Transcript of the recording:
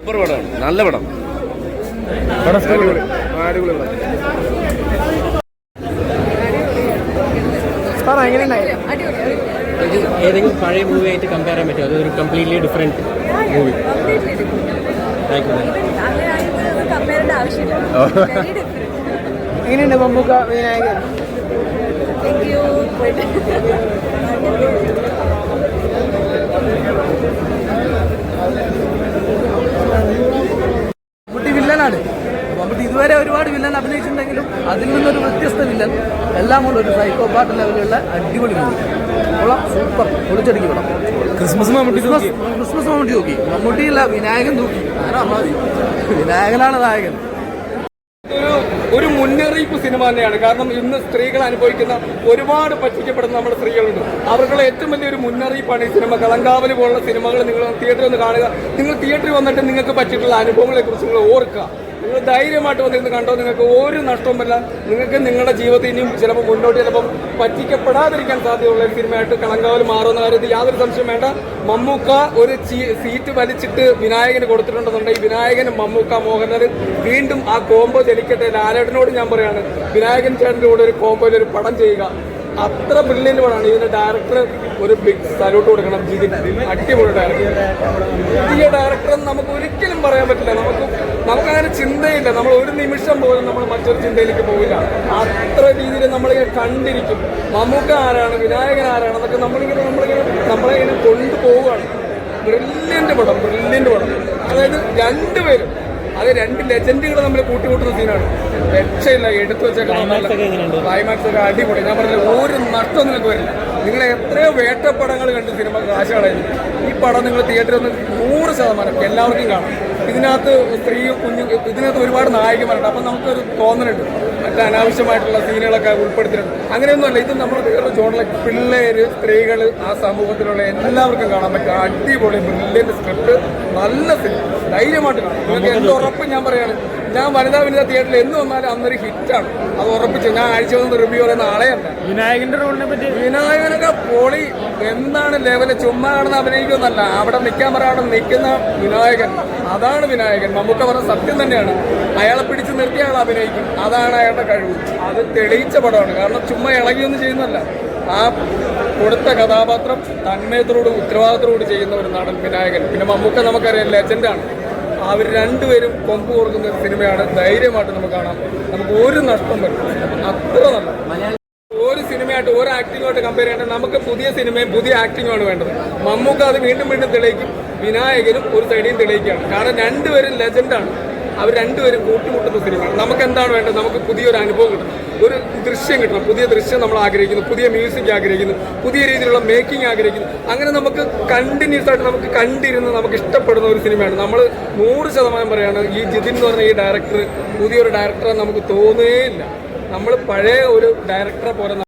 Super പടമാണ്, നല്ല പടം. ഏതെങ്കിലും പഴയ മൂവി ആയിട്ട് കമ്പയർ ചെയ്യാൻ പറ്റുമോ? അതൊരു കംപ്ലീറ്റ്ലി ഡിഫറെന്റ് മൂവി. എങ്ങനെയുണ്ട് മമ്മൂക്ക വിനായകൻ? മമ്മൂട്ടി വില്ലനാണ്. മമ്മൂട്ടി ഇതുവരെ ഒരുപാട് വില്ലൻ അഭിനയിച്ചിട്ടുണ്ടെങ്കിലും അതിൽ നിന്നൊരു വ്യത്യസ്ത വില്ലൻ, എല്ലാം കൊണ്ട് ഒരു സൈക്കോപാത്ത് ലെവലുള്ള അടിപൊളി മൂവി. സൂപ്പർ പൊളിച്ചടിക്ക് പടം. ക്രിസ്മസ് മമ്മൂട്ടി നോക്കി, മമ്മൂട്ടിയില്ല വിനായകൻ നോക്കി. അങ്ങനെ പറഞ്ഞാൽ മതി, വിനായകനാണ് നായകൻ. ഒരു മുന്നറിയിപ്പ് സിനിമ തന്നെയാണ്. കാരണം ഇന്ന് സ്ത്രീകൾ അനുഭവിക്കുന്ന ഒരുപാട് പറ്റിക്കപ്പെടുന്ന നമ്മുടെ സ്ത്രീകളുണ്ട്. അവർക്കുള്ള ഏറ്റവും വലിയൊരു മുന്നറിയിപ്പാണ് ഈ സിനിമ. കളങ്കാവല് പോലുള്ള സിനിമകൾ നിങ്ങൾ തിയേറ്ററിൽ ഒന്ന് കാണുക. നിങ്ങൾ തിയേറ്ററിൽ വന്നിട്ട് നിങ്ങൾക്ക് പറ്റിയിട്ടുള്ള അനുഭവങ്ങളെ കുറിച്ച് നിങ്ങൾ ഓർക്കുക. നിങ്ങൾ ധൈര്യമായിട്ട് വന്നിരുന്ന് കണ്ടോ, നിങ്ങൾക്ക് ഒരു നഷ്ടവുമല്ല. നിങ്ങൾക്ക് നിങ്ങളുടെ ജീവിതത്തിൽ ഇനിയും ചിലപ്പോൾ മുന്നോട്ട് ചിലപ്പം പറ്റിക്കപ്പെടാതിരിക്കാൻ സാധ്യതയുള്ള ഒരു സിനിമയായിട്ട് കളങ്കാവൽ മാറുന്ന കാര്യത്തിൽ യാതൊരു സംശയം വേണ്ട. മമ്മൂക്ക ഒരു സീറ്റ് വലിച്ചിട്ട് വിനായകന് കൊടുത്തിട്ടുണ്ടെന്നുണ്ടെങ്കിൽ വിനായകനും മമ്മൂക്ക മോഹൻലാൽ വീണ്ടും ആ കോംബോ ജനിക്കട്ടെ. ലാലേട്ടനോട് ഞാൻ പറയാണ്, വിനായകൻ ചേട്ടൻ്റെ കൂടെ ഒരു കോംബോയിൽ ഒരു പടം ചെയ്യുക. അത്ര ബ്രില്യൻ്റ് പടമാണ്. ഇതിന്റെ ഡയറക്ടർ ഒരു ബിഗ് സല്യൂട്ട് കൊടുക്കണം. ജിതിൻ അടിപൊളി ഡയറക്ടർ. പുതിയ ഡയറക്ടർ നമുക്ക് ഒരിക്കലും പറയാൻ പറ്റില്ല. നമുക്കങ്ങനെ ചിന്തയില്ല. നമ്മൾ ഒരു നിമിഷം പോലും നമ്മൾ മറ്റൊരു ചിന്തയിലേക്ക് പോവില്ല. അത്ര രീതിയിൽ നമ്മളിങ്ങനെ കണ്ടിരിക്കും. മമ്മൂക്ക ആരാണ്, വിനായകൻ ആരാണെന്നൊക്കെ നമ്മളിങ്ങനെ കൊണ്ടുപോവുകയാണ്. ബ്രില്യൻ്റ് പടം. അതായത് രണ്ടുപേരും, അത് രണ്ട് ലെജൻഡുകൾ നമ്മൾ കൂട്ടിമുട്ടുന്ന സീനാണ്. രക്ഷയില്ല. എടുത്തു വെച്ചേക്കാൻ ക്ലൈമാക്സ് ഒക്കെ അടിപൊളി. ഞാൻ പറഞ്ഞില്ല, ഒരു നഷ്ടം നിങ്ങൾക്ക് വരില്ല. നിങ്ങൾ എത്രയോ വേട്ടപ്പടങ്ങൾ കണ്ട് സിനിമ കാശാളായിരുന്നു. ഈ പടം നിങ്ങൾ തിയേറ്ററിൽ ഒന്ന് 100% എല്ലാവർക്കും കാണാം. ഇതിനകത്ത് സ്ത്രീയും ഇതിനകത്ത് ഒരുപാട് നായകന്മാരുണ്ട്. അപ്പം നമുക്കൊരു തോന്നലുണ്ട് മറ്റേ അനാവശ്യമായിട്ടുള്ള സീനുകളൊക്കെ ഉൾപ്പെടുത്തിയിട്ടുണ്ട്. അങ്ങനെയൊന്നുമല്ല. ഇത് നമ്മൾ വേറെ ജോണിലെ പിള്ളേര്, സ്ത്രീകൾ, ആ സമൂഹത്തിലുള്ള എല്ലാവർക്കും കാണാൻ പറ്റും. അടിപൊളി ബ്രില്യൻ്റ് സ്ക്രിപ്റ്റ്, നല്ല സിനിമ. ധൈര്യമായിട്ട് കാണാം. നിങ്ങൾക്ക് എന്ത് ഉറപ്പ് ഞാൻ പറയാണ്. ഞാൻ വനിതാ തിയേറ്ററിൽ എന്ന് വന്നാലും അന്നൊരു ഹിറ്റാണ്. അത് ഉറപ്പിച്ചു. ഞാൻ ആഴ്ച വന്ന് റിവ്യൂ പറയുന്ന ആളെയല്ല. വിനായകന്റെ റോളിനെ പറ്റി വിനായകനൊക്കെ പൊളി. എന്താണ് ലെവല്, ചുമ്മാ കാണുന്ന അഭിനയിക്കുന്നല്ല. അവിടെ നിൽക്കാൻ പറയാതെ നിൽക്കുന്ന വിനായകൻ, അതാണ് വിനായകൻ. മമ്മൂക്ക പറഞ്ഞ സത്യം തന്നെയാണ്. അയാളെ പിടിച്ചു നിർത്തി അയാൾ അഭിനയിക്കും. അതാണ് അയാളുടെ കഴിവ്. അത് തെളിയിച്ച പടമാണ്. കാരണം ചുമ്മാ ഇളകിയൊന്നും ചെയ്യുന്നല്ല. ആ കൊടുത്ത കഥാപാത്രം തന്മയത്തോട് ഉത്തരവാദിത്തത്തോട് ചെയ്യുന്ന ഒരു നടൻ വിനായകൻ. പിന്നെ മമ്മൂക്ക നമുക്കറിയാം, ലെജൻഡാണ്. അവർ രണ്ടുപേരും കൊമ്പ് കൊടുക്കുന്ന ഒരു സിനിമയാണ്. ധൈര്യമായിട്ട് നമുക്ക് കാണാം. നമുക്ക് ഒരു നഷ്ടം വരും. അത്ര നല്ല ഒരു സിനിമയായിട്ട് ഒരു ആക്ടിങ്ങുമായിട്ട് കമ്പയർ ചെയ്യേണ്ടത്. നമുക്ക് പുതിയ സിനിമയും പുതിയ ആക്ടിങ്ങുമാണ് വേണ്ടത്. മമ്മൂക്ക അത് വീണ്ടും തെളിയിക്കും. വിനായകനും ഒരു സൈഡിൽ തെളിയിക്കുകയാണ്. കാരണം രണ്ടുപേരും ലെജൻഡാണ്. അവർ രണ്ടുപേരും കൂട്ടിമുട്ടുന്ന സിനിമയാണ്. നമുക്ക് എന്താണ് വേണ്ടത്? നമുക്ക് പുതിയൊരു അനുഭവം കിട്ടണം, ഒരു ദൃശ്യം കിട്ടണം. പുതിയ ദൃശ്യം നമ്മൾ ആഗ്രഹിക്കുന്നു, പുതിയ മ്യൂസിക് ആഗ്രഹിക്കുന്നു, പുതിയ രീതിയിലുള്ള മേക്കിംഗ് ആഗ്രഹിക്കുന്നു. അങ്ങനെ നമുക്ക് കണ്ടിന്യൂസ് ആയിട്ട് നമുക്ക് കണ്ടിരുന്ന് നമുക്ക് ഇഷ്ടപ്പെടുന്ന ഒരു സിനിമയാണ്. നമ്മൾ 100% പറയാണ്, ഈ ജിതിൻ എന്ന് പറഞ്ഞ ഈ ഡയറക്ടർ പുതിയൊരു ഡയറക്ടറെ നമുക്ക് തോന്നുകയില്ല. നമ്മൾ പഴയ ഒരു ഡയറക്ടറെ പോലെ